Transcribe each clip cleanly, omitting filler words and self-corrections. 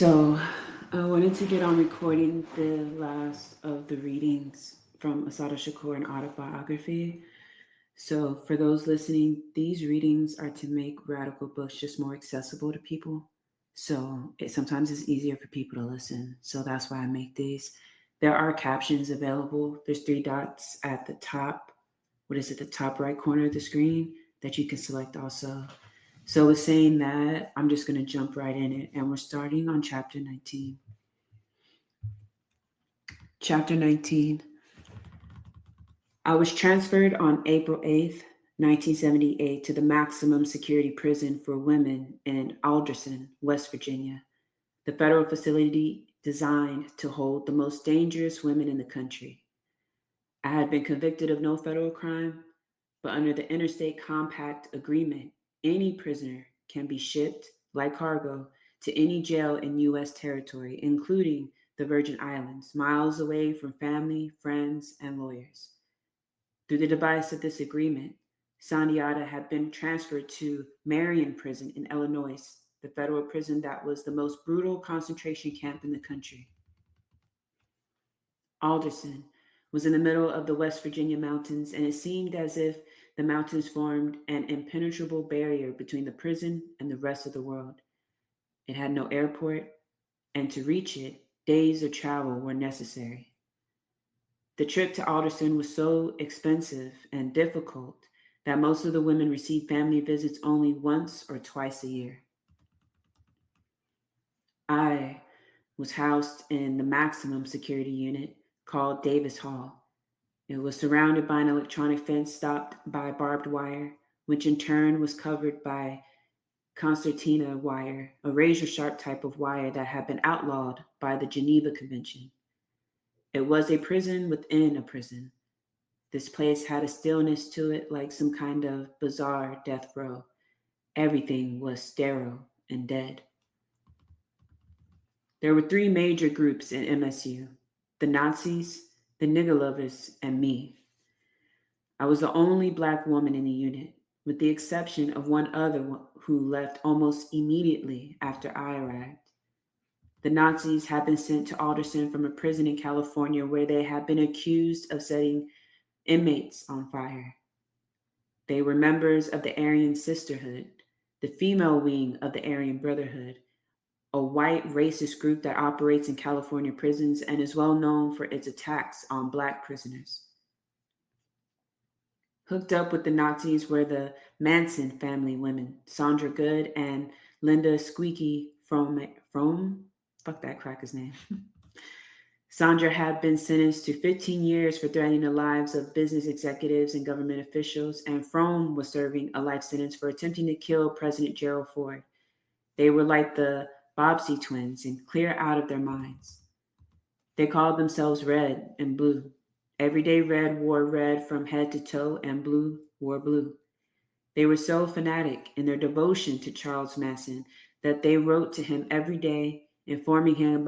So I wanted to get on recording the last of the readings from Assata Shakur and Autobiography. So for those listening, these readings are to make radical books just more accessible to people. So sometimes it's easier for people to listen. So that's why I make these. There are captions available. There's three dots at the top. What is it? The top right corner of the screen that you can select also. So with saying that, I'm just going to jump right in it. And we're starting on chapter 19. Chapter 19. I was transferred on April 8th, 1978 to the maximum security prison for women in Alderson, West Virginia, the federal facility designed to hold the most dangerous women in the country. I had been convicted of no federal crime, but under the Interstate Compact Agreement, any prisoner can be shipped, like cargo, to any jail in U.S. territory, including the Virgin Islands, miles away from family, friends, and lawyers. Through the device of this agreement, Sandiata had been transferred to Marion Prison in Illinois, the federal prison that was the most brutal concentration camp in the country. Alderson was in the middle of the West Virginia mountains, and it seemed as if the mountains formed an impenetrable barrier between the prison and the rest of the world. It had no airport, and to reach it, days of travel were necessary. The trip to Alderson was so expensive and difficult that most of the women received family visits only once or twice a year. I was housed in the maximum security unit called Davis Hall. It was surrounded by an electronic fence stopped by barbed wire, which in turn was covered by concertina wire, a razor-sharp type of wire that had been outlawed by the Geneva Convention. It was a prison within a prison. This place had a stillness to it like some kind of bizarre death row. Everything was sterile and dead. There were three major groups in MSU: the Nazis, the nigger lovers, and me. I was the only black woman in the unit, with the exception of one other who left almost immediately after I arrived. The Nazis had been sent to Alderson from a prison in California where they had been accused of setting inmates on fire. They were members of the Aryan Sisterhood, the female wing of the Aryan Brotherhood, a white racist group that operates in California prisons and is well known for its attacks on black prisoners. Hooked up with the Nazis were the Manson family women, Sandra Good and Linda Squeaky from fuck that cracker's name. Sandra had been sentenced to 15 years for threatening the lives of business executives and government officials, and Frome was serving a life sentence for attempting to kill President Gerald Ford. They were like the Bobbsey twins and clear out of their minds. They called themselves Red and Blue. Everyday Red wore red from head to toe, and Blue wore blue. They were so fanatic in their devotion to Charles Manson that they wrote to him every day, informing him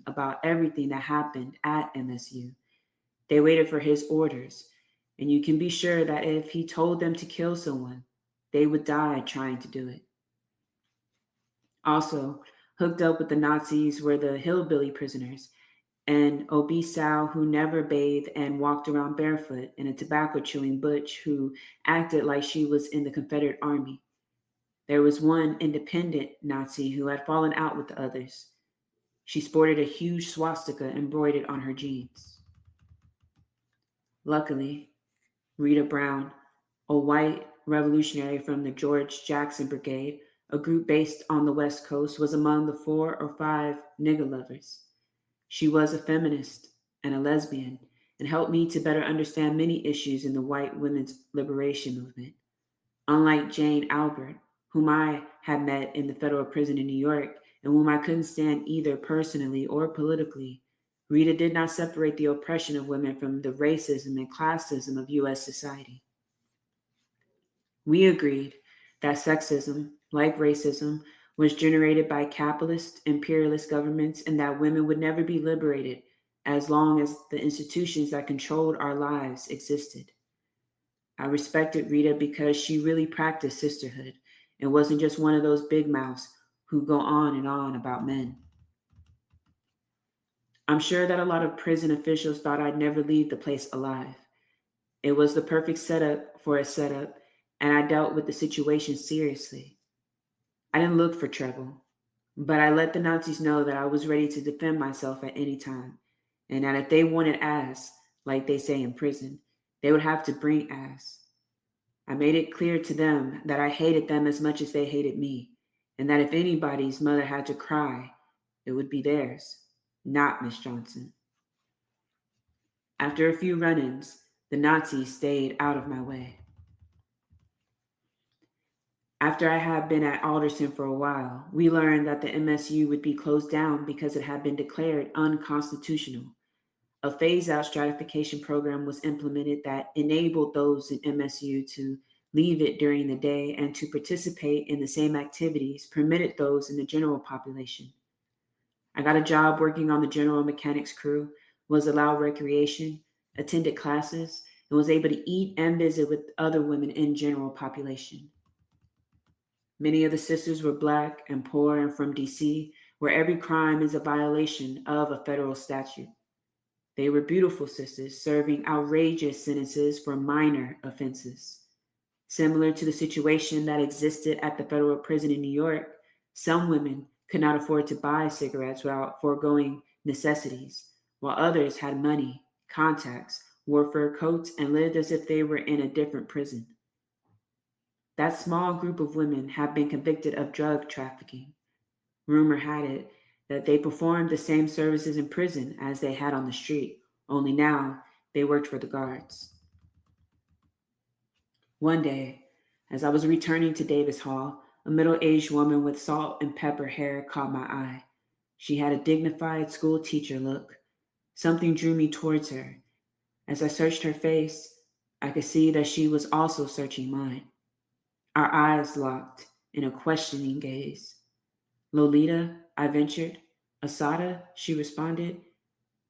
about everything that happened at MSU. They waited for his orders, and you can be sure that if he told them to kill someone, they would die trying to do it. Also, hooked up with the Nazis were the hillbilly prisoners, an obese sow who never bathed and walked around barefoot, and a tobacco-chewing butch who acted like she was in the Confederate Army. There was one independent Nazi who had fallen out with the others. She sported a huge swastika embroidered on her jeans. Luckily, Rita Brown, a white revolutionary from the George Jackson Brigade, a group based on the West Coast, was among the 4 or 5 nigger lovers. She was a feminist and a lesbian and helped me to better understand many issues in the white women's liberation movement. Unlike Jane Albert, whom I had met in the federal prison in New York and whom I couldn't stand either personally or politically, Rita did not separate the oppression of women from the racism and classism of U.S. society. We agreed that sexism, like racism, was generated by capitalist, imperialist governments and that women would never be liberated as long as the institutions that controlled our lives existed. I respected Rita because she really practiced sisterhood and wasn't just one of those big mouths who go on and on about men. I'm sure that a lot of prison officials thought I'd never leave the place alive. It was the perfect setup for a setup, and I dealt with the situation seriously. I didn't look for trouble, but I let the Nazis know that I was ready to defend myself at any time, and that if they wanted ass, like they say in prison, they would have to bring ass. I made it clear to them that I hated them as much as they hated me, and that if anybody's mother had to cry, it would be theirs, not Miss Johnson. After a few run-ins, the Nazis stayed out of my way. After I had been at Alderson for a while, we learned that the MSU would be closed down because it had been declared unconstitutional. A phase-out stratification program was implemented that enabled those in MSU to leave it during the day and to participate in the same activities permitted those in the general population. I got a job working on the general mechanics crew, was allowed recreation, attended classes, and was able to eat and visit with other women in general population. Many of the sisters were Black and poor and from DC, where every crime is a violation of a federal statute. They were beautiful sisters serving outrageous sentences for minor offenses. Similar to the situation that existed at the federal prison in New York, some women could not afford to buy cigarettes without foregoing necessities, while others had money, contacts, wore fur coats, and lived as if they were in a different prison. That small group of women have been convicted of drug trafficking. Rumor had it that they performed the same services in prison as they had on the street, only now they worked for the guards. One day, as I was returning to Davis Hall, a middle-aged woman with salt and pepper hair caught my eye. She had a dignified school teacher look. Something drew me towards her. As I searched her face, I could see that she was also searching mine. Our eyes locked in a questioning gaze. "Lolita," I ventured. "Assata," she responded.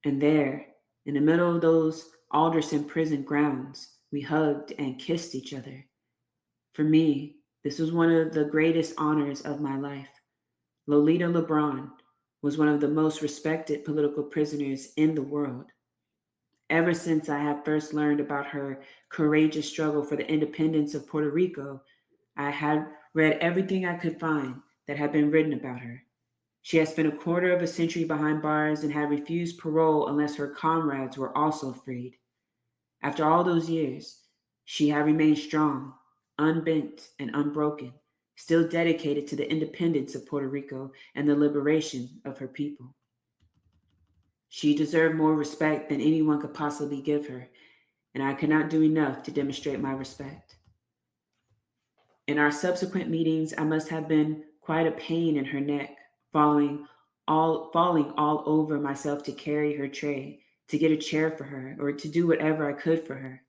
And there, in the middle of those Alderson prison grounds, we hugged and kissed each other. For me, this was one of the greatest honors of my life. Lolita Lebrón was one of the most respected political prisoners in the world. Ever since I had first learned about her courageous struggle for the independence of Puerto Rico, I had read everything I could find that had been written about her. She had spent a quarter of a century behind bars and had refused parole unless her comrades were also freed. After all those years, she had remained strong, unbent, and unbroken, still dedicated to the independence of Puerto Rico and the liberation of her people. She deserved more respect than anyone could possibly give her, and I could not do enough to demonstrate my respect. In our subsequent meetings, I must have been quite a pain in her neck, falling all over myself to carry her tray, to get a chair for her, or to do whatever I could for her.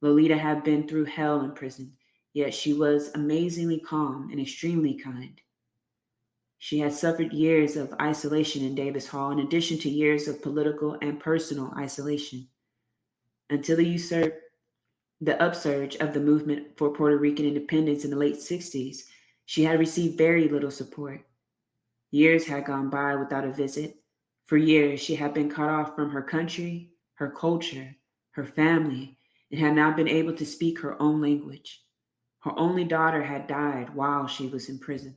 Lolita had been through hell in prison, yet she was amazingly calm and extremely kind. She had suffered years of isolation in Davis Hall, in addition to years of political and personal isolation. Until the upsurge of the movement for Puerto Rican independence in the late 60s, she had received very little support. Years had gone by without a visit. For years, she had been cut off from her country, her culture, her family, and had not been able to speak her own language. Her only daughter had died while she was in prison.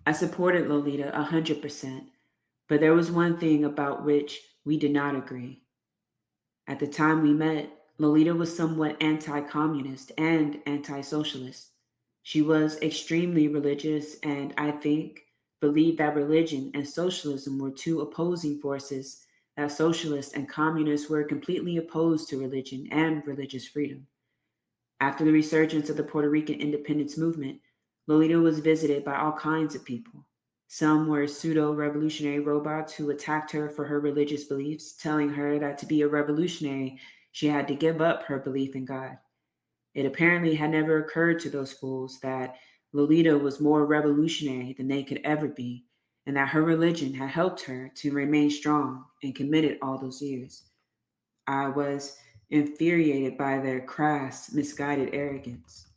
I supported Lolita 100%, but there was one thing about which we did not agree. At the time we met, Lolita was somewhat anti-communist and anti-socialist. She was extremely religious and, I think, believed that religion and socialism were two opposing forces, that socialists and communists were completely opposed to religion and religious freedom. After the resurgence of the Puerto Rican independence movement, Lolita was visited by all kinds of people. Some were pseudo-revolutionary robots who attacked her for her religious beliefs, telling her that to be a revolutionary, she had to give up her belief in God. It apparently had never occurred to those fools that Lolita was more revolutionary than they could ever be, and that her religion had helped her to remain strong and committed all those years. I was infuriated by their crass, misguided arrogance.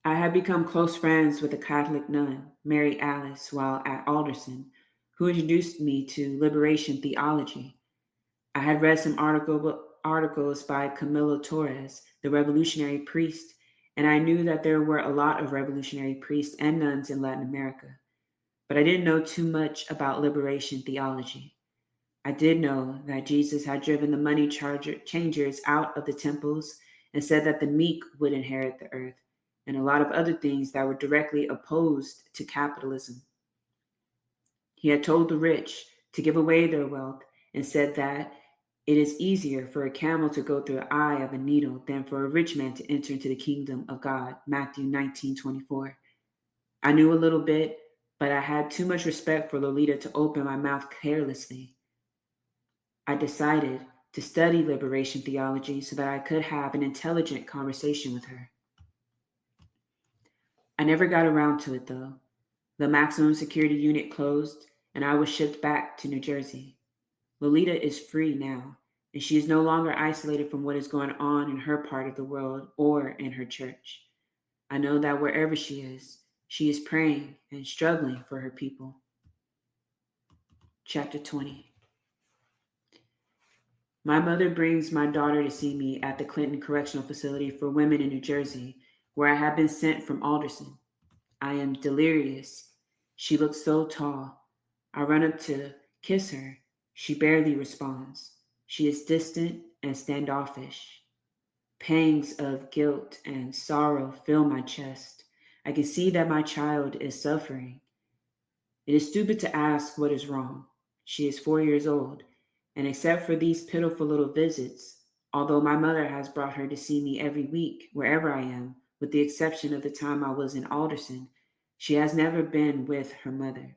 I had become close friends with a Catholic nun, Mary Alice, while at Alderson, who introduced me to liberation theology. I had read some articles by Camilo Torres, the revolutionary priest, and I knew that there were a lot of revolutionary priests and nuns in Latin America. But I didn't know too much about liberation theology. I did know that Jesus had driven the money changers out of the temples and said that the meek would inherit the earth, and a lot of other things that were directly opposed to capitalism. He had told the rich to give away their wealth and said that it is easier for a camel to go through the eye of a needle than for a rich man to enter into the kingdom of God, Matthew 19:24. I knew a little bit, but I had too much respect for Lolita to open my mouth carelessly. I decided to study liberation theology so that I could have an intelligent conversation with her. I never got around to it though. The maximum security unit closed, and I was shipped back to New Jersey. Lolita is free now, and she is no longer isolated from what is going on in her part of the world or in her church. I know that wherever she is praying and struggling for her people. Chapter 20. My mother brings my daughter to see me at the Clinton Correctional Facility for Women in New Jersey, where I have been sent from Alderson. I am delirious. She looks so tall. I run up to kiss her. She barely responds. She is distant and standoffish. Pangs of guilt and sorrow fill my chest. I can see that my child is suffering. It is stupid to ask what is wrong. She is 4 years old, and except for these pitiful little visits, although my mother has brought her to see me every week, wherever I am, with the exception of the time I was in Alderson, she has never been with her mother.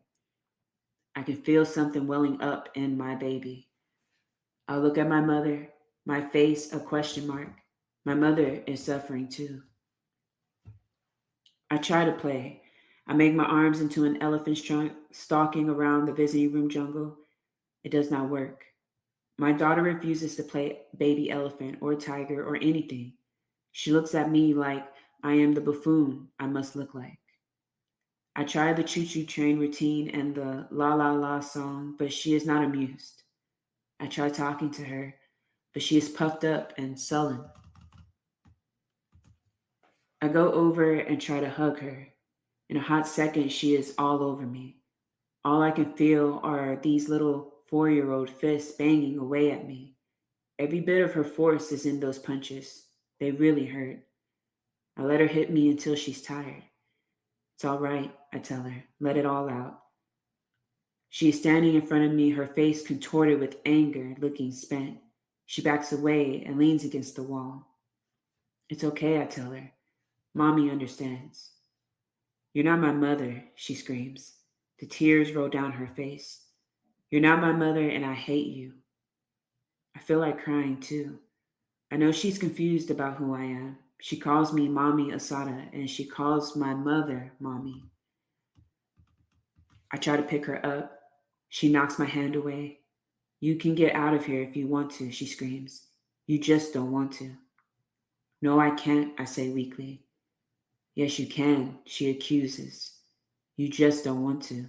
I can feel something welling up in my baby. I look at my mother, my face a question mark. My mother is suffering too. I try to play. I make my arms into an elephant's trunk, stalking around the visiting room jungle. It does not work. My daughter refuses to play baby elephant or tiger or anything. She looks at me like I am the buffoon I must look like. I try the choo-choo train routine and the la la la song, but she is not amused. I try talking to her, but she is puffed up and sullen. I go over and try to hug her. In a hot second, she is all over me. All I can feel are these little 4-year-old fists banging away at me. Every bit of her force is in those punches. They really hurt. I let her hit me until she's tired. It's all right, I tell her. Let it all out. She is standing in front of me, her face contorted with anger, looking spent. She backs away and leans against the wall. It's okay, I tell her. Mommy understands. You're not my mother, she screams. The tears roll down her face. You're not my mother, and I hate you. I feel like crying too. I know she's confused about who I am. She calls me Mommy Assata, and she calls my mother Mommy. I try to pick her up. She knocks my hand away. You can get out of here if you want to, she screams. You just don't want to. No, I can't, I say weakly. Yes, you can, she accuses. You just don't want to.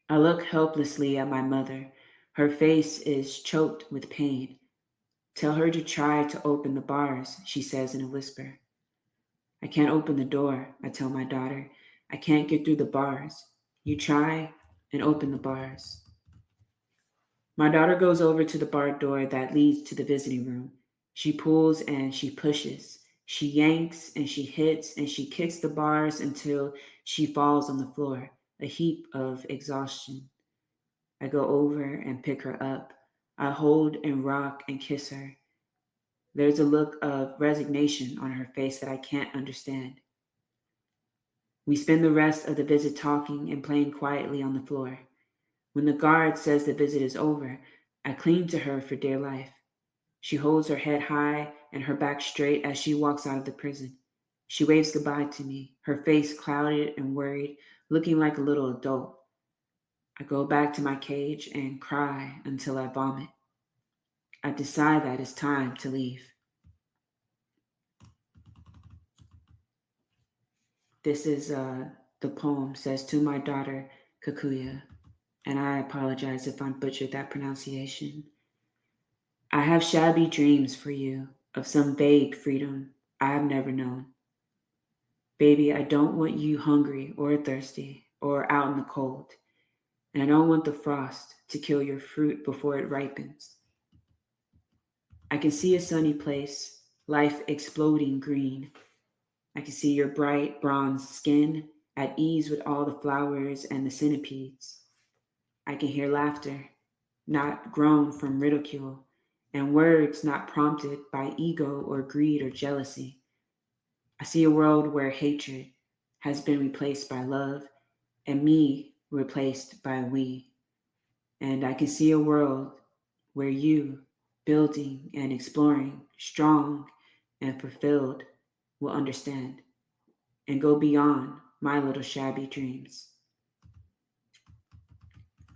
I look helplessly at my mother. Her face is choked with pain. Tell her to try to open the bars, she says in a whisper. I can't open the door, I tell my daughter. I can't get through the bars. You try and open the bars. My daughter goes over to the barred door that leads to the visiting room. She pulls and she pushes. She yanks and she hits and she kicks the bars until she falls on the floor, a heap of exhaustion. I go over and pick her up. I hold and rock and kiss her. There's a look of resignation on her face that I can't understand. We spend the rest of the visit talking and playing quietly on the floor. When the guard says the visit is over, I cling to her for dear life. She holds her head high and her back straight as she walks out of the prison. She waves goodbye to me, her face clouded and worried, looking like a little adult. I go back to my cage and cry until I vomit. I decide that it's time to leave. This is the poem says, to my daughter Kakuya, and I apologize if I butchered that pronunciation. I have shabby dreams for you of some vague freedom I have never known. Baby, I don't want you hungry or thirsty or out in the cold, and I don't want the frost to kill your fruit before it ripens. I can see a sunny place, life exploding green. I can see your bright bronze skin at ease with all the flowers and the centipedes. I can hear laughter, not grown from ridicule, and words not prompted by ego or greed or jealousy. I see a world where hatred has been replaced by love and me replaced by we. And I can see a world where you, building and exploring, strong and fulfilled, will understand and go beyond my little shabby dreams.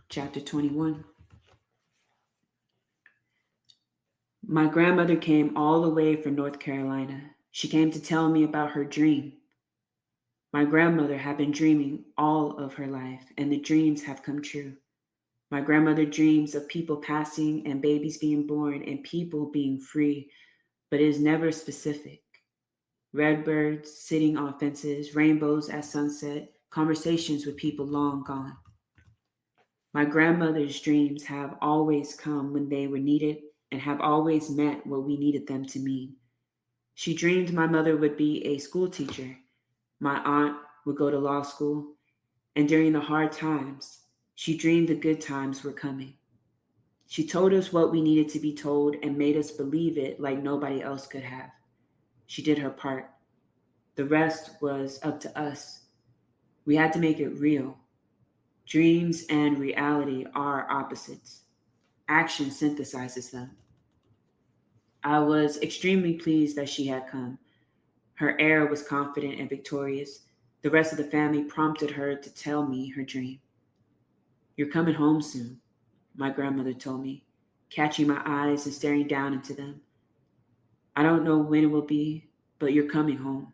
Chapter 21. My grandmother came all the way from North Carolina. She came to tell me about her dream. My grandmother had been dreaming all of her life, and the dreams have come true. My grandmother dreams of people passing and babies being born and people being free, but it is never specific. Redbirds sitting on fences, rainbows at sunset, conversations with people long gone. My grandmother's dreams have always come when they were needed and have always meant what we needed them to mean. She dreamed my mother would be a school teacher. My aunt would go to law school. And during the hard times, she dreamed the good times were coming. She told us what we needed to be told and made us believe it like nobody else could have. She did her part. The rest was up to us. We had to make it real. Dreams and reality are opposites. Action synthesizes them. I was extremely pleased that she had come. Her air was confident and victorious. The rest of the family prompted her to tell me her dream. You're coming home soon, my grandmother told me, catching my eyes and staring down into them. I don't know when it will be, but you're coming home.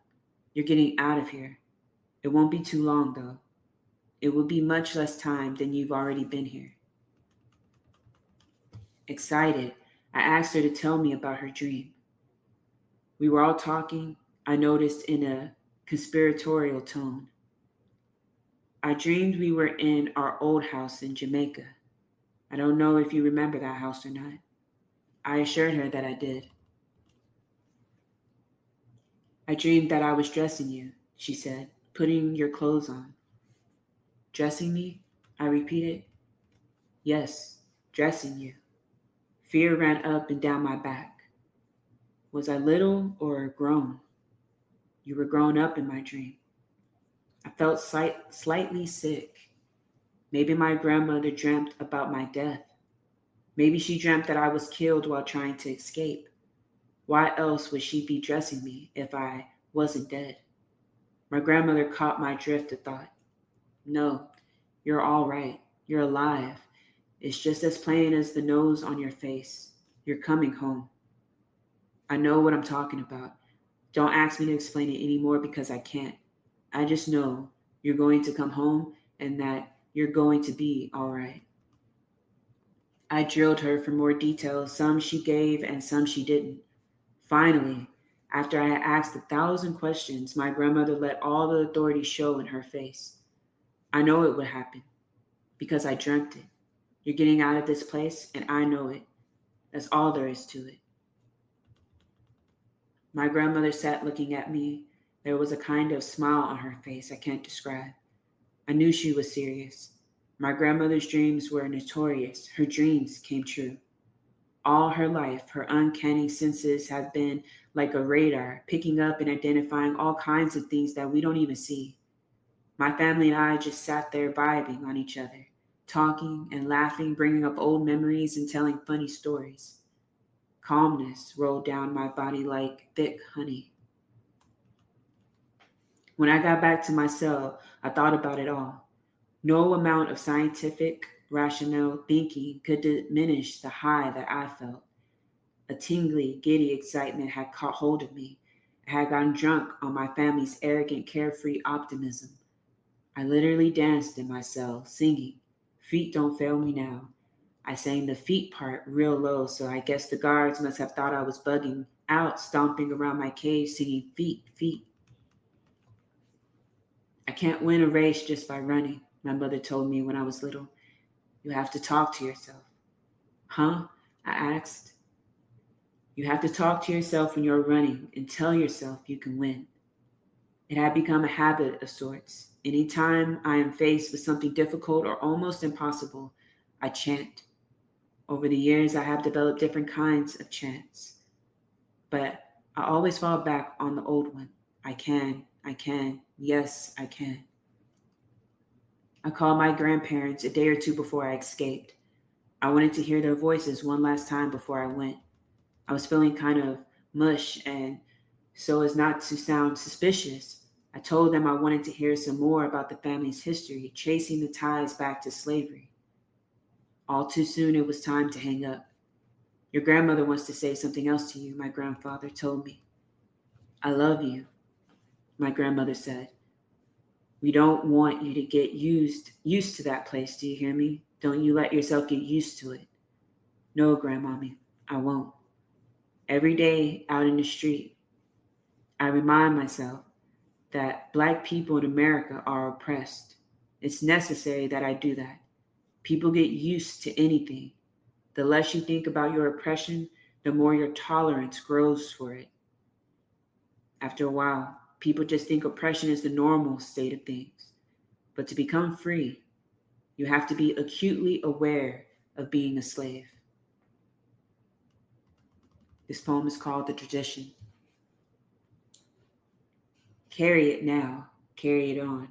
You're getting out of here. It won't be too long, though. It will be much less time than you've already been here. Excited, I asked her to tell me about her dream. We were all talking, I noticed, in a conspiratorial tone. I dreamed we were in our old house in Jamaica. I don't know if you remember that house or not. I assured her that I did. I dreamed that I was dressing you, she said, putting your clothes on. Dressing me? I repeated. Yes, dressing you. Fear ran up and down my back. Was I little or grown? You were grown up in my dream. I felt slightly sick. Maybe my grandmother dreamt about my death. Maybe she dreamt that I was killed while trying to escape. Why else would she be dressing me if I wasn't dead? My grandmother caught my drift of thought. No, you're all right. You're alive. It's just as plain as the nose on your face. You're coming home. I know what I'm talking about. Don't ask me to explain it anymore because I can't. I just know you're going to come home and that you're going to be all right. I drilled her for more details. Some she gave and some she didn't. Finally, after I had asked 1,000 questions, my grandmother let all the authority show in her face. I know it would happen because I dreamt it. You're getting out of this place and I know it. That's all there is to it. My grandmother sat looking at me. There was a kind of smile on her face I can't describe. I knew she was serious. My grandmother's dreams were notorious. Her dreams came true. All her life, her uncanny senses have been like a radar, picking up and identifying all kinds of things that we don't even see. My family and I just sat there vibing on each other, talking and laughing, bringing up old memories and telling funny stories. Calmness rolled down my body like thick honey. When I got back to my cell, I thought about it all. No amount of scientific, rational thinking could diminish the high that I felt. A tingly, giddy excitement had caught hold of me, I had gotten drunk on my family's arrogant, carefree optimism. I literally danced in my cell, singing, "Feet don't fail me now." I sang the feet part real low, so I guess the guards must have thought I was bugging out, stomping around my cage, singing, "Feet, feet." I can't win a race just by running, my mother told me when I was little. You have to talk to yourself. Huh? I asked. You have to talk to yourself when you're running and tell yourself you can win. It had become a habit of sorts. Anytime I am faced with something difficult or almost impossible, I chant. Over the years, I have developed different kinds of chants, but I always fall back on the old one. I can, yes, I can. I called my grandparents a day or two before I escaped. I wanted to hear their voices one last time before I went. I was feeling kind of mush, and so as not to sound suspicious, I told them I wanted to hear some more about the family's history, tracing the ties back to slavery. All too soon, it was time to hang up. Your grandmother wants to say something else to you, my grandfather told me. I love you, my grandmother said. We don't want you to get used to that place, do you hear me? Don't you let yourself get used to it. No, grandmommy, I won't. Every day out in the street, I remind myself that Black people in America are oppressed. It's necessary that I do that. People get used to anything. The less you think about your oppression, the more your tolerance grows for it. After a while, people just think oppression is the normal state of things. But to become free, you have to be acutely aware of being a slave. This poem is called The Tradition. Carry it now, carry it on.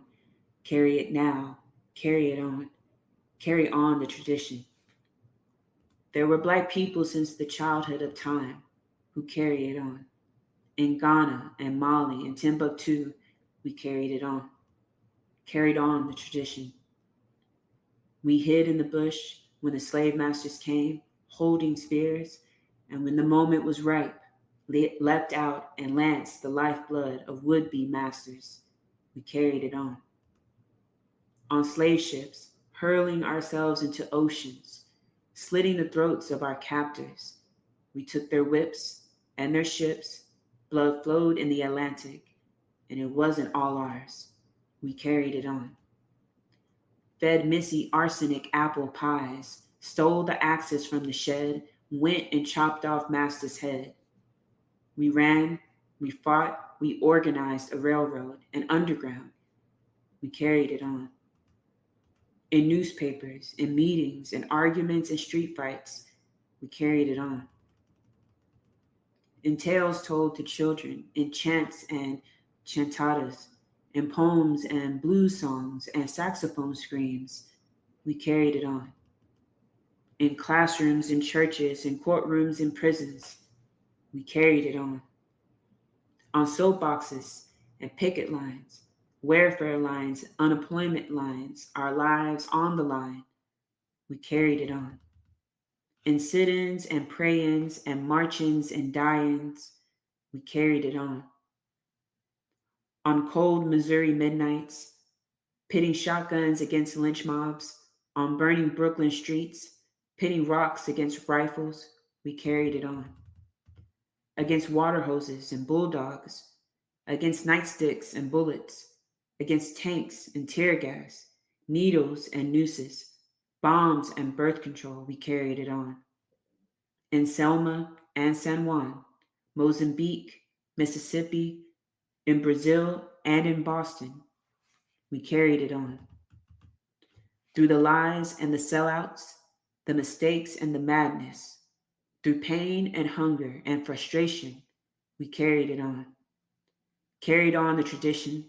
Carry it now, carry it on. Carry on the tradition. There were Black people since the childhood of time who carry it on. In Ghana and Mali and Timbuktu, we carried it on. Carried on the tradition. We hid in the bush when the slave masters came, holding spears, and when the moment was ripe, leapt out and lanced the lifeblood of would-be masters. We carried it on. On slave ships, hurling ourselves into oceans, slitting the throats of our captors. We took their whips and their ships, blood flowed in the Atlantic, and it wasn't all ours. We carried it on. Fed Missy arsenic apple pies, stole the axes from the shed, went and chopped off master's head. We ran, we fought, we organized a railroad, an underground. We carried it on. In newspapers, in meetings, in arguments and street fights, we carried it on. In tales told to children, in chants and chantadas, in poems and blues songs and saxophone screams, we carried it on. In classrooms, in churches, in courtrooms, in prisons, we carried it on. On soapboxes and picket lines, welfare lines, unemployment lines, our lives on the line, we carried it on. In sit-ins and pray-ins and march-ins and die-ins, we carried it on. On cold Missouri midnights, pitting shotguns against lynch mobs, on burning Brooklyn streets, pitting rocks against rifles, we carried it on. Against water hoses and bulldogs, against nightsticks and bullets, against tanks and tear gas, needles and nooses, bombs and birth control, we carried it on. In Selma and San Juan, Mozambique, Mississippi, in Brazil and in Boston, we carried it on. Through the lies and the sellouts, the mistakes and the madness, through pain and hunger and frustration, we carried it on. Carried on the tradition,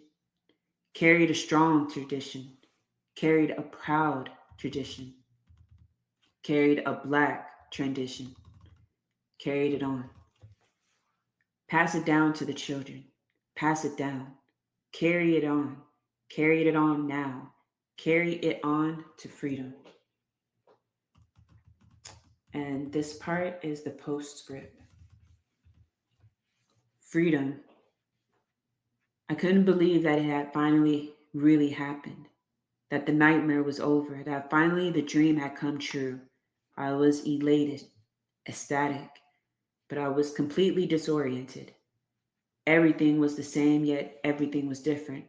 carried a strong tradition, carried a proud tradition, carried a Black tradition, carried it on. Pass it down to the children, pass it down, carry it on now, carry it on to freedom. And this part is the postscript. Freedom I couldn't believe that it had finally really happened, that the nightmare was over, that finally the dream had come true. I was elated, ecstatic, but I was completely disoriented. Everything was the same, yet everything was different.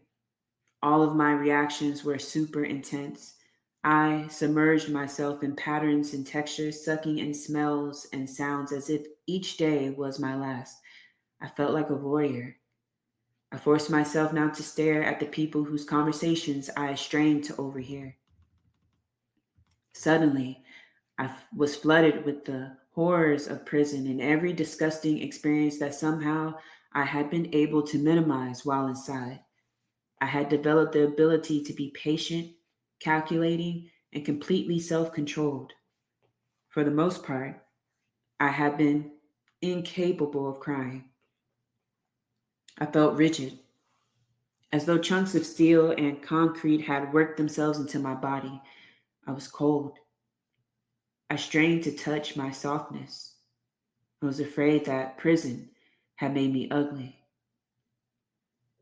All of my reactions were super intense. I submerged myself in patterns and textures, sucking in smells and sounds as if each day was my last. I felt like a warrior. I forced myself not to stare at the people whose conversations I strained to overhear. Suddenly, was flooded with the horrors of prison and every disgusting experience that somehow I had been able to minimize while inside. I had developed the ability to be patient, calculating, and completely self controlled. For the most part, I had been incapable of crying. I felt rigid, as though chunks of steel and concrete had worked themselves into my body. I was cold. I strained to touch my softness. I was afraid that prison had made me ugly.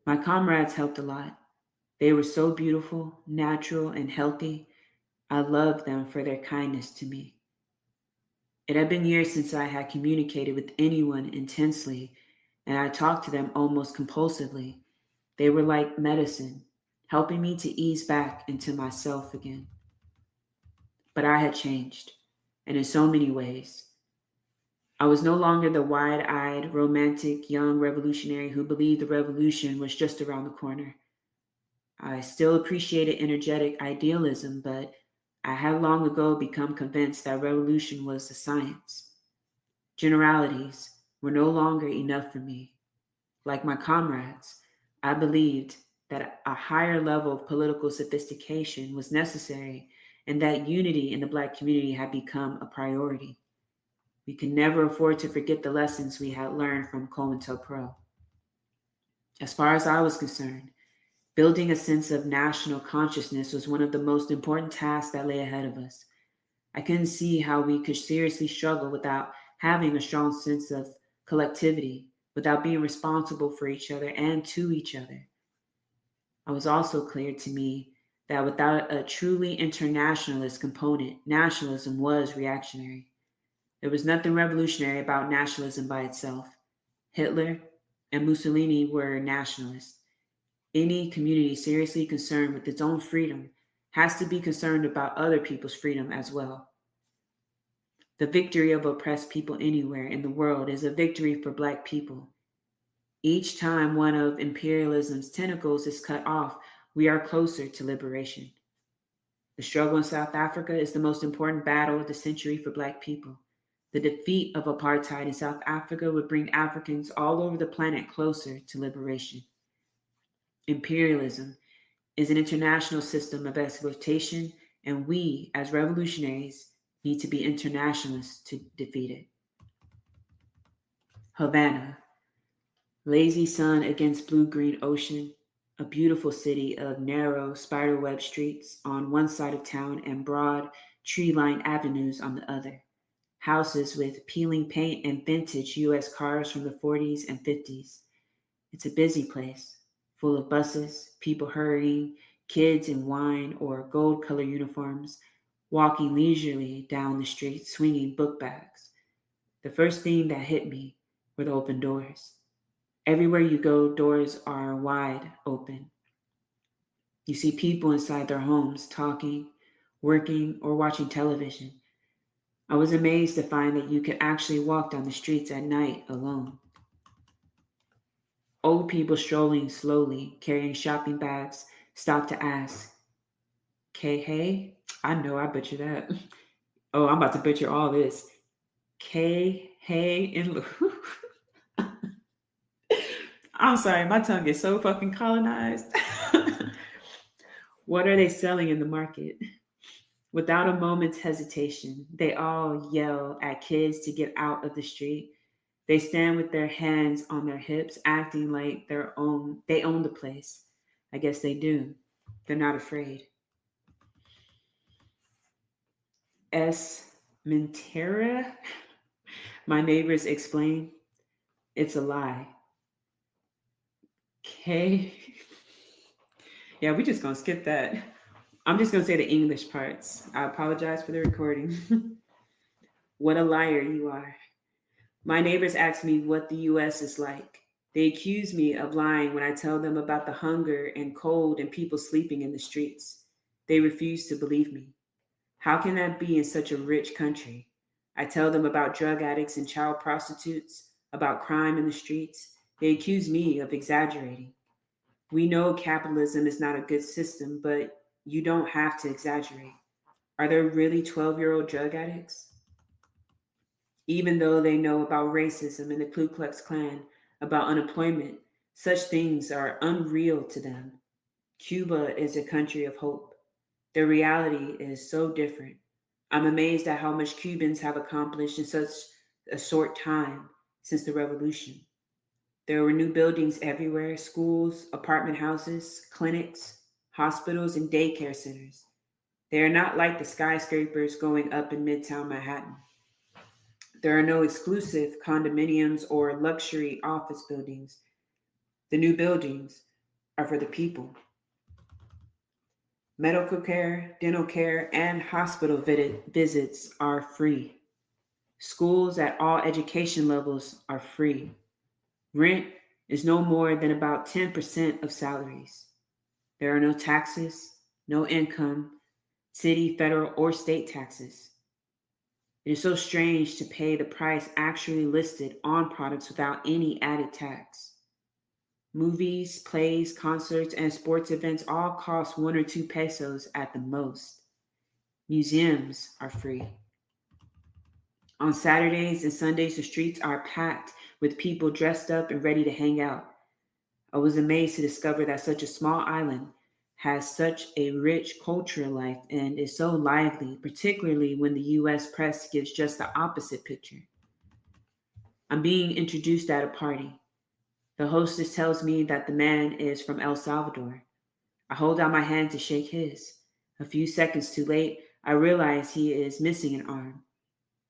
My comrades helped a lot. They were so beautiful, natural, and healthy. I loved them for their kindness to me. It had been years since I had communicated with anyone intensely, and I talked to them almost compulsively. They were like medicine, helping me to ease back into myself again. But I had changed, and in so many ways. I was no longer the wide eyed, romantic, young revolutionary who believed the revolution was just around the corner. I still appreciated energetic idealism, but I had long ago become convinced that revolution was a science. Generalities were no longer enough for me. Like my comrades, I believed that a higher level of political sophistication was necessary and that unity in the Black community had become a priority. We could never afford to forget the lessons we had learned from COINTELPRO. As far as I was concerned, building a sense of national consciousness was one of the most important tasks that lay ahead of us. I couldn't see how we could seriously struggle without having a strong sense of collectivity, without being responsible for each other and to each other. It was also clear to me that without a truly internationalist component, nationalism was reactionary. There was nothing revolutionary about nationalism by itself. Hitler and Mussolini were nationalists. Any community seriously concerned with its own freedom has to be concerned about other people's freedom as well. The victory of oppressed people anywhere in the world is a victory for Black people. Each time one of imperialism's tentacles is cut off, we are closer to liberation. The struggle in South Africa is the most important battle of the century for Black people. The defeat of apartheid in South Africa would bring Africans all over the planet closer to liberation. Imperialism is an international system of exploitation, and we, as revolutionaries, need to be internationalists to defeat it. Havana, lazy sun against blue-green ocean, a beautiful city of narrow, spiderweb streets on one side of town and broad, tree-lined avenues on the other. Houses with peeling paint and vintage U.S. cars from the 40s and 50s. It's a busy place, full of buses, people hurrying, kids in wine or gold-colored uniforms, walking leisurely down the street, swinging book bags. The first thing that hit me were the open doors. Everywhere you go, doors are wide open. You see people inside their homes talking, working, or watching television. I was amazed to find that you could actually walk down the streets at night alone. Old people strolling slowly, carrying shopping bags, stopped to ask, "K hey?" I know I butchered that. Oh, I'm about to butcher all this. K hey in I'm sorry, my tongue is so fucking colonized. What are they selling in the market? Without a moment's hesitation, they all yell at kids to get out of the street. They stand with their hands on their hips, acting like they own the place. I guess they do. They're not afraid. Es mentira, my neighbors explain. It's a lie. Hey. Yeah, we're just going to skip that. I'm just going to say the English parts. I apologize for the recording. What a liar you are. My neighbors ask me what the US is like. They accuse me of lying when I tell them about the hunger and cold and people sleeping in the streets. They refuse to believe me. How can that be in such a rich country? I tell them about drug addicts and child prostitutes, about crime in the streets. They accuse me of exaggerating. We know capitalism is not a good system, but you don't have to exaggerate. Are there really 12-year-old drug addicts? Even though they know about racism and the Ku Klux Klan, about unemployment, such things are unreal to them. Cuba is a country of hope. Their reality is so different. I'm amazed at how much Cubans have accomplished in such a short time since the revolution. There were new buildings everywhere: schools, apartment houses, clinics, hospitals, and daycare centers. They are not like the skyscrapers going up in Midtown Manhattan. There are no exclusive condominiums or luxury office buildings. The new buildings are for the people. Medical care, dental care, and hospital visits are free. Schools at all education levels are free. Rent is no more than about 10% of salaries. There are no taxes, no income, city, federal, or state taxes. It is so strange to pay the price actually listed on products without any added tax. Movies, plays, concerts, and sports events all cost 1 or 2 pesos at the most. Museums are free. On Saturdays and Sundays, the streets are packed with people dressed up and ready to hang out. I was amazed to discover that such a small island has such a rich cultural life and is so lively, particularly when the US press gives just the opposite picture. I'm being introduced at a party. The hostess tells me that the man is from El Salvador. I hold out my hand to shake his. A few seconds too late, I realize he is missing an arm.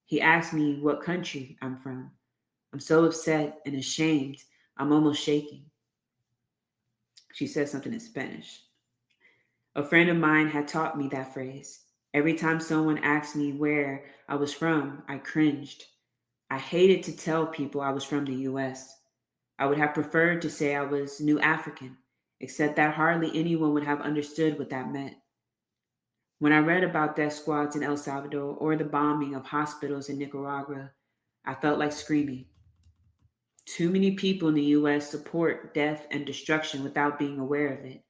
He asks me what country I'm from. I'm so upset and ashamed, I'm almost shaking. She says something in Spanish. A friend of mine had taught me that phrase. Every time someone asked me where I was from, I cringed. I hated to tell people I was from the US. I would have preferred to say I was New African, except that hardly anyone would have understood what that meant. When I read about death squads in El Salvador or the bombing of hospitals in Nicaragua, I felt like screaming. Too many people in the US support death and destruction without being aware of it.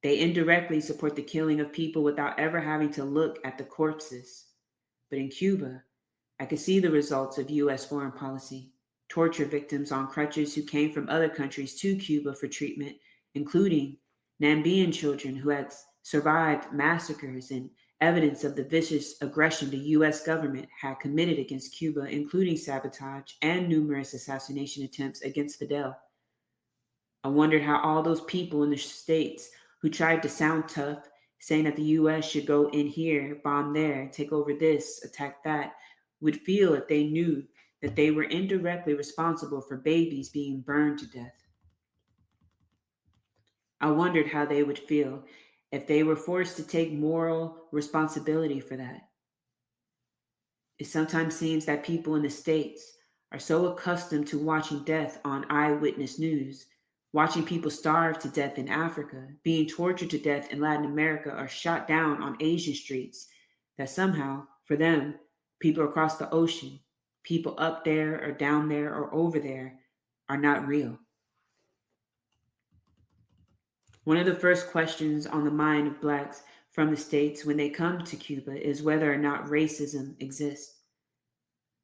They indirectly support the killing of people without ever having to look at the corpses. But in Cuba, I could see the results of US foreign policy. Torture victims on crutches who came from other countries to Cuba for treatment, including Nambian children who had survived massacres and evidence of the vicious aggression the US government had committed against Cuba, including sabotage and numerous assassination attempts against Fidel. I wondered how all those people in the States who tried to sound tough, saying that the US should go in here, bomb there, take over this, attack that, would feel if they knew that they were indirectly responsible for babies being burned to death. I wondered how they would feel if they were forced to take moral responsibility for that. It sometimes seems that people in the States are so accustomed to watching death on eyewitness news, watching people starve to death in Africa, being tortured to death in Latin America, or shot down on Asian streets, that somehow, for them, people across the ocean, people up there or down there or over there, are not real. One of the first questions on the mind of Blacks from the States when they come to Cuba is whether or not racism exists.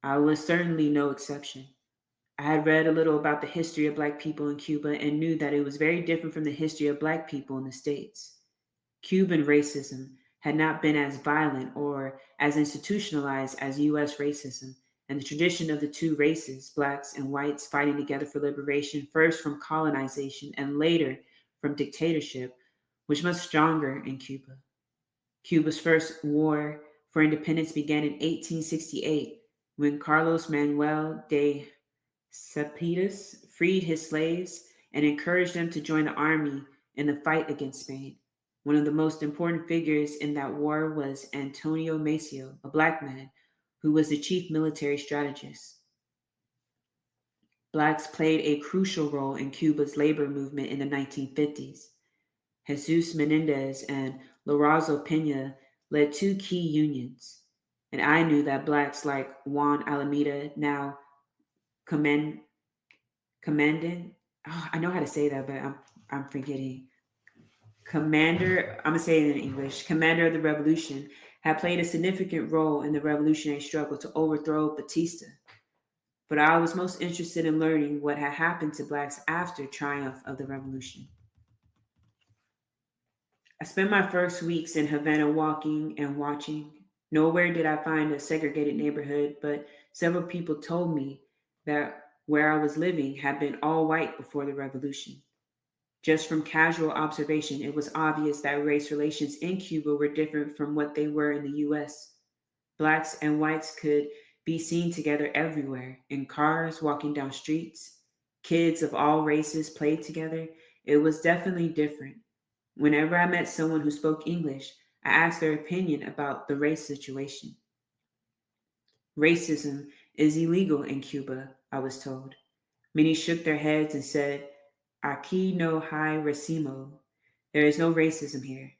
I was certainly no exception. I had read a little about the history of Black people in Cuba and knew that it was very different from the history of Black people in the States. Cuban racism had not been as violent or as institutionalized as US racism, and the tradition of the two races, Blacks and whites, fighting together for liberation, first from colonization and later from dictatorship, was much stronger in Cuba. Cuba's first war for independence began in 1868 when Carlos Manuel de Cepedes freed his slaves and encouraged them to join the army in the fight against Spain. One of the most important figures in that war was Antonio Maceo, a black man who was the chief military strategist. Blacks played a crucial role in Cuba's labor movement in the 1950s. Jesus Menendez and Lorenzo Pena led two key unions, and I knew that blacks like Juan Alameda, now commandant, I know how to say that, but I'm forgetting. Commander, I'm gonna say it in English. Commander of the Revolution had played a significant role in the revolutionary struggle to overthrow Batista. But I was most interested in learning what had happened to blacks after triumph of the revolution. I spent my first weeks in Havana walking and watching. Nowhere did I find a segregated neighborhood, but several people told me that where I was living had been all white before the revolution. Just from casual observation, it was obvious that race relations in Cuba were different from what they were in the US. Blacks and whites could be seen together everywhere, in cars, walking down streets. Kids of all races played together. It was definitely different. Whenever I met someone who spoke English, I asked their opinion about the race situation. Racism is illegal in Cuba, I was told. Many shook their heads and said, Aquí no hay racismo. There is no racism here.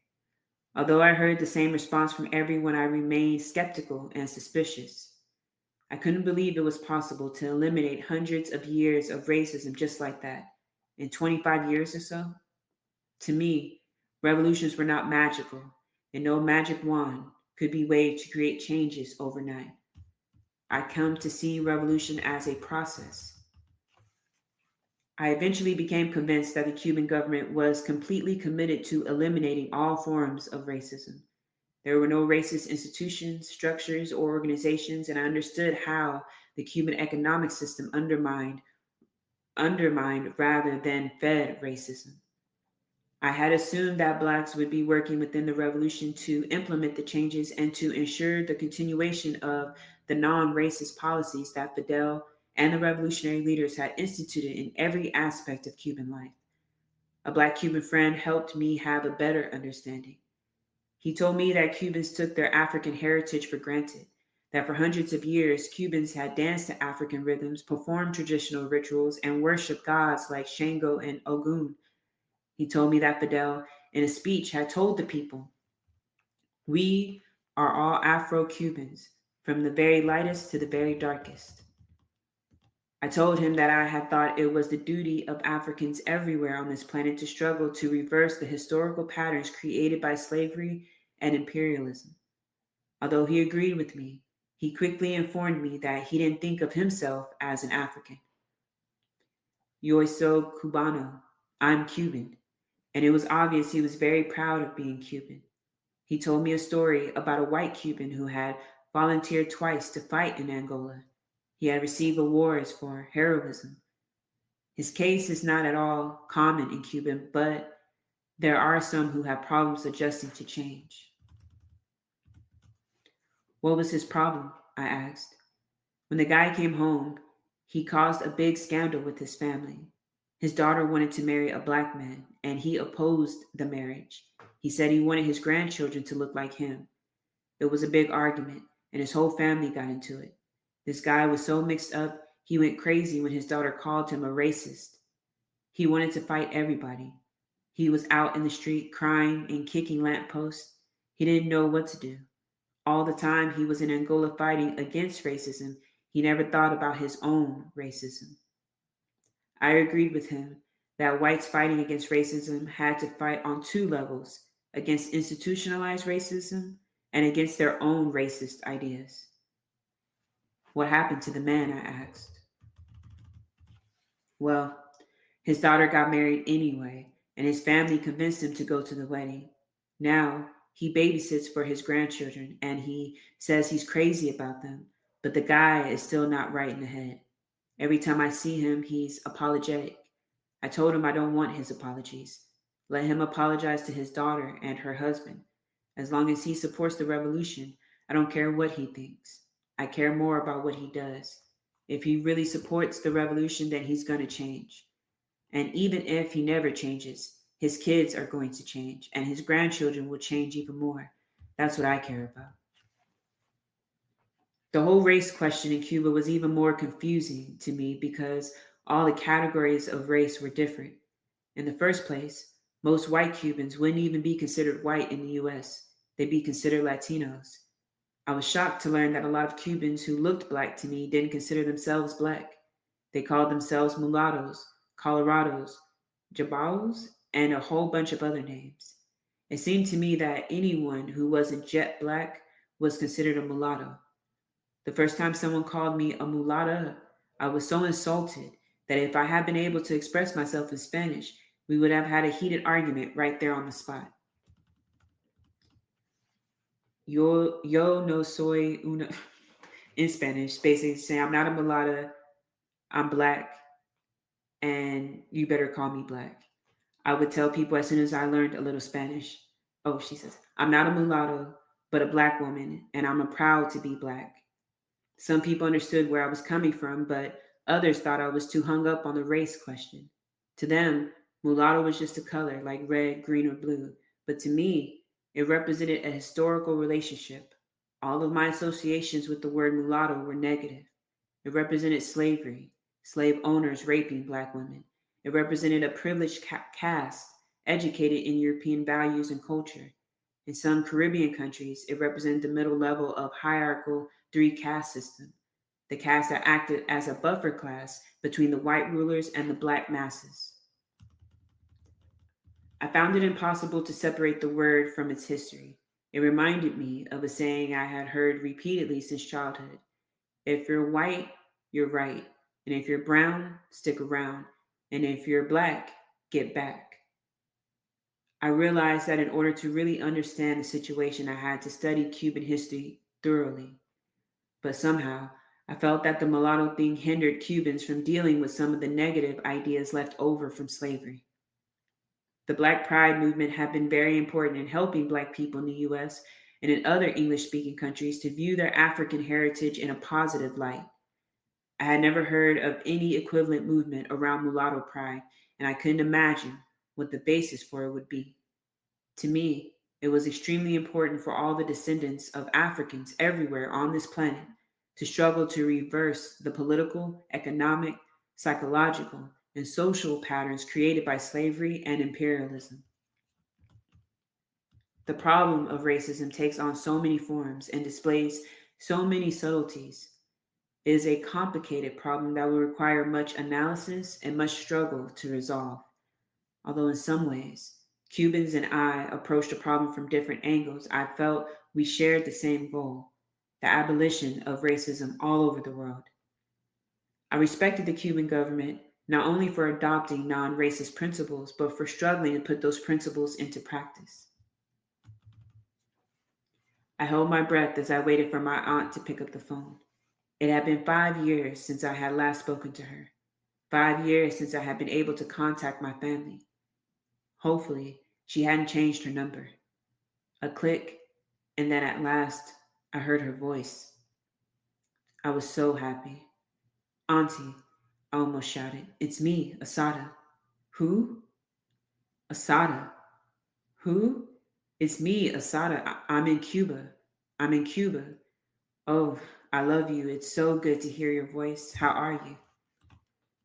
Although I heard the same response from everyone, I remained skeptical and suspicious. I couldn't believe it was possible to eliminate hundreds of years of racism just like that, in 25 years or so. To me, revolutions were not magical, and no magic wand could be waved to create changes overnight. I come to see revolution as a process. I eventually became convinced that the Cuban government was completely committed to eliminating all forms of racism. There were no racist institutions, structures, or organizations, and I understood how the Cuban economic system undermined rather than fed racism. I had assumed that blacks would be working within the revolution to implement the changes and to ensure the continuation of the non-racist policies that Fidel and the revolutionary leaders had instituted in every aspect of Cuban life. A black Cuban friend helped me have a better understanding. He told me that Cubans took their African heritage for granted, that for hundreds of years, Cubans had danced to African rhythms, performed traditional rituals, and worshiped gods like Shango and Ogun. He told me that Fidel, in a speech, had told the people, we are all Afro-Cubans, from the very lightest to the very darkest. I told him that I had thought it was the duty of Africans everywhere on this planet to struggle to reverse the historical patterns created by slavery and imperialism. Although he agreed with me, he quickly informed me that he didn't think of himself as an African. Yo soy cubano, I'm Cuban, and it was obvious he was very proud of being Cuban. He told me a story about a white Cuban who had volunteered twice to fight in Angola. He had received awards for heroism. His case is not at all common in Cuba, but there are some who have problems adjusting to change. What was his problem? I asked. When the guy came home, he caused a big scandal with his family. His daughter wanted to marry a black man, and he opposed the marriage. He said he wanted his grandchildren to look like him. It was a big argument, and his whole family got into it. This guy was so mixed up, he went crazy when his daughter called him a racist. He wanted to fight everybody. He was out in the street crying and kicking lampposts. He didn't know what to do. All the time he was in Angola fighting against racism, he never thought about his own racism. I agreed with him that whites fighting against racism had to fight on two levels, against institutionalized racism and against their own racist ideas. What happened to the man? I asked. Well, his daughter got married anyway, and his family convinced him to go to the wedding. Now, he babysits for his grandchildren, and he says he's crazy about them, but the guy is still not right in the head. Every time I see him, he's apologetic. I told him I don't want his apologies. Let him apologize to his daughter and her husband. As long as he supports the revolution, I don't care what he thinks. I care more about what he does. If he really supports the revolution, then he's going to change. And even if he never changes, his kids are going to change, and his grandchildren will change even more. That's what I care about. The whole race question in Cuba was even more confusing to me because all the categories of race were different. In the first place, most white Cubans wouldn't even be considered white in the US. They'd be considered Latinos. I was shocked to learn that a lot of Cubans who looked black to me didn't consider themselves black. They called themselves mulattoes, Colorados, Jabaos, and a whole bunch of other names. It seemed to me that anyone who wasn't jet black was considered a mulatto. The first time someone called me a mulatta, I was so insulted that if I had been able to express myself in Spanish, we would have had a heated argument right there on the spot. Yo no soy una, in Spanish, basically saying I'm not a mulatta, I'm black, and you better call me black. I would tell people as soon as I learned a little Spanish. Oh, she says, I'm not a mulatto, but a black woman, and I'm proud to be black. Some people understood where I was coming from, but others thought I was too hung up on the race question. To them, mulatto was just a color like red, green, or blue. But to me, it represented a historical relationship. All of my associations with the word mulatto were negative. It represented slavery, slave owners raping black women. It represented a privileged caste educated in European values and culture. In some Caribbean countries, it represented the middle level of hierarchical three caste system, the caste that acted as a buffer class between the white rulers and the black masses. I found it impossible to separate the word from its history. It reminded me of a saying I had heard repeatedly since childhood. If you're white, you're right. And if you're brown, stick around. And if you're black, get back. I realized that in order to really understand the situation, I had to study Cuban history thoroughly. But somehow, I felt that the mulatto thing hindered Cubans from dealing with some of the negative ideas left over from slavery. The Black Pride movement had been very important in helping Black people in the US and in other English speaking countries to view their African heritage in a positive light. I had never heard of any equivalent movement around mulatto pride, and I couldn't imagine what the basis for it would be. To me, it was extremely important for all the descendants of Africans everywhere on this planet to struggle to reverse the political, economic, psychological, and social patterns created by slavery and imperialism. The problem of racism takes on so many forms and displays so many subtleties. It is a complicated problem that will require much analysis and much struggle to resolve. Although in some ways, Cubans and I approached the problem from different angles, I felt we shared the same goal, the abolition of racism all over the world. I respected the Cuban government not only for adopting non racist principles, but for struggling to put those principles into practice. I held my breath as I waited for my aunt to pick up the phone. It had been 5 years since I had last spoken to her, 5 years since I had been able to contact my family. Hopefully, she hadn't changed her number. A click, and then at last, I heard her voice. I was so happy. Auntie, I almost shouted. It's me, Assata. Who? Assata. Who? It's me, Assata. I'm in Cuba. I'm in Cuba. Oh, I love you. It's so good to hear your voice. How are you?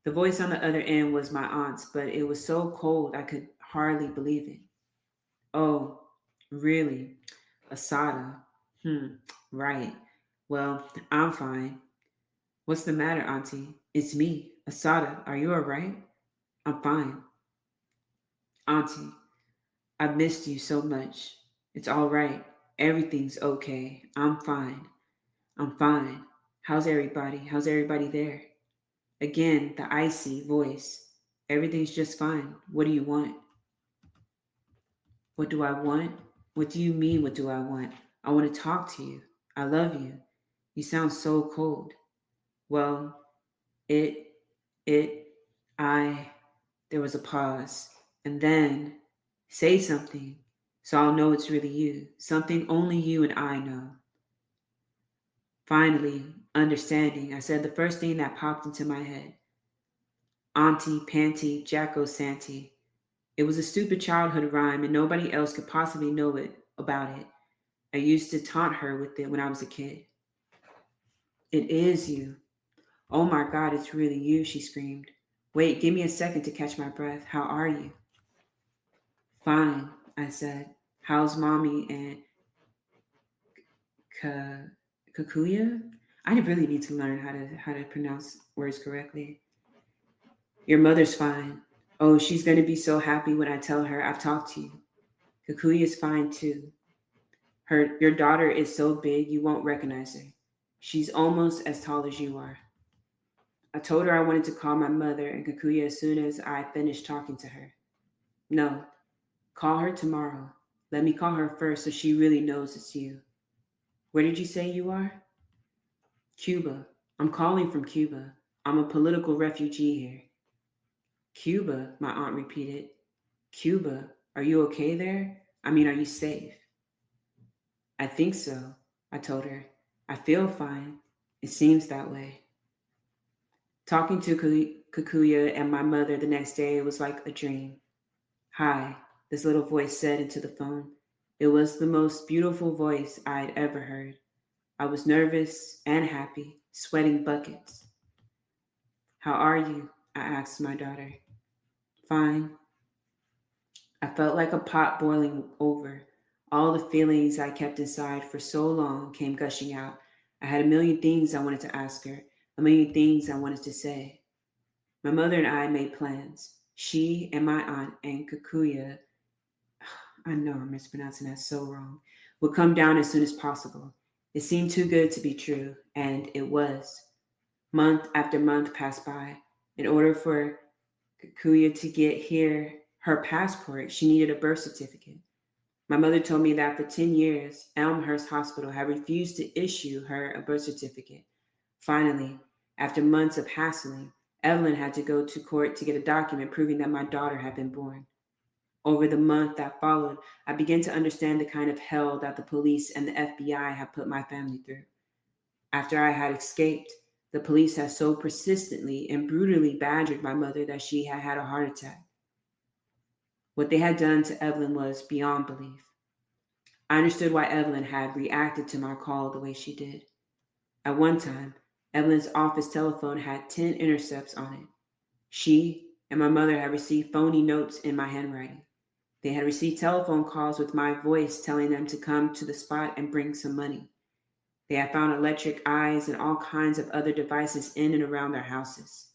The voice on the other end was my aunt's, but it was so cold I could hardly believe it. Oh, really? Assata. Right. Well, I'm fine. What's the matter, Auntie? It's me, Assata. Are you all right? I'm fine. Auntie, I've missed you so much. It's all right. Everything's okay. I'm fine. I'm fine. How's everybody? How's everybody there? Again, the icy voice. Everything's just fine. What do you want? What do I want? What do you mean, what do I want? I want to talk to you. I love you. You sound so cold. Well, it, it, I, there was a pause. And then, say something so I'll know it's really you. Something only you and I know. Finally, understanding, I said the first thing that popped into my head. Auntie, Panty, Jacko, Santy. It was a stupid childhood rhyme, and nobody else could possibly know it about it. I used to taunt her with it when I was a kid. It is you. Oh my God, it's really you, she screamed. Wait, give me a second to catch my breath. How are you? Fine, I said. How's mommy and Kakuya? I really need to learn how to pronounce words correctly. Your mother's fine. Oh, she's going to be so happy when I tell her I've talked to you. Kakuya's fine too. Your daughter is so big you won't recognize her. She's almost as tall as you are. I told her I wanted to call my mother and Kakuya as soon as I finished talking to her. No, call her tomorrow. Let me call her first so she really knows it's you. Where did you say you are? Cuba. I'm calling from Cuba. I'm a political refugee here. Cuba, my aunt repeated. Cuba, are you okay there? I mean, are you safe? I think so, I told her. I feel fine. It seems that way. Talking to Kakuya and my mother the next day was like a dream. Hi, this little voice said into the phone. It was the most beautiful voice I had ever heard. I was nervous and happy, sweating buckets. How are you? I asked my daughter. Fine. I felt like a pot boiling over. All the feelings I kept inside for so long came gushing out. I had a million things I wanted to ask her, a million things I wanted to say. My mother and I made plans. She and my aunt and Kakuya, I know I'm mispronouncing that so wrong, would come down as soon as possible. It seemed too good to be true, and it was. Month after month passed by. In order for Kakuya to get here her passport, she needed a birth certificate. My mother told me that for 10 years, Elmhurst Hospital had refused to issue her a birth certificate. Finally, after months of hassling, Evelyn had to go to court to get a document proving that my daughter had been born. Over the month that followed, I began to understand the kind of hell that the police and the FBI had put my family through. After I had escaped, the police had so persistently and brutally badgered my mother that she had had a heart attack. What they had done to Evelyn was beyond belief. I understood why Evelyn had reacted to my call the way she did. At one time, Evelyn's office telephone had 10 intercepts on it. She and my mother had received phony notes in my handwriting. They had received telephone calls with my voice telling them to come to the spot and bring some money. They had found electric eyes and all kinds of other devices in and around their houses.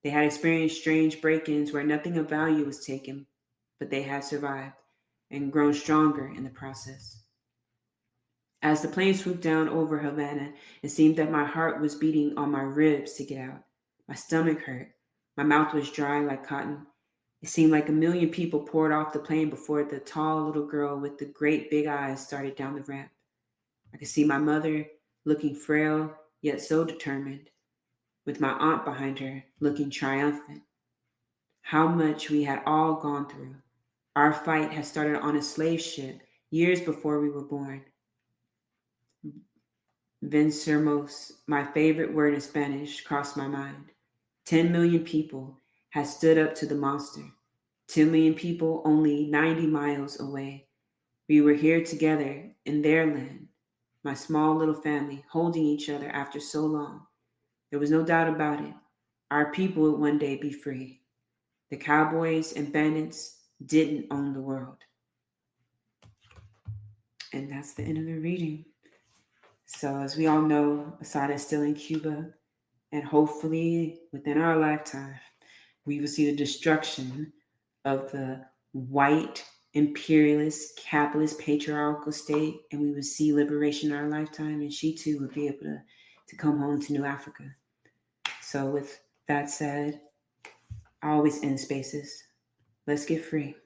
They had experienced strange break-ins where nothing of value was taken, but they had survived and grown stronger in the process. As the plane swooped down over Havana, it seemed that my heart was beating on my ribs to get out. My stomach hurt. My mouth was dry like cotton. It seemed like a million people poured off the plane before the tall little girl with the great big eyes started down the ramp. I could see my mother looking frail, yet so determined, with my aunt behind her looking triumphant. How much we had all gone through. Our fight had started on a slave ship years before we were born. Vencermos, my favorite word in Spanish, crossed my mind. 10 million people had stood up to the monster. 10 million people only 90 miles away. We were here together in their land, my small little family, holding each other after so long. There was no doubt about it. Our people would one day be free. The cowboys and bandits didn't own the world. And that's the end of the reading. So as we all know, Assata is still in Cuba, and hopefully within our lifetime, we will see the destruction of the white, imperialist, capitalist, patriarchal state, and we will see liberation in our lifetime, and she too will be able to come home to New Africa. So with that said, I always end spaces. Let's get free.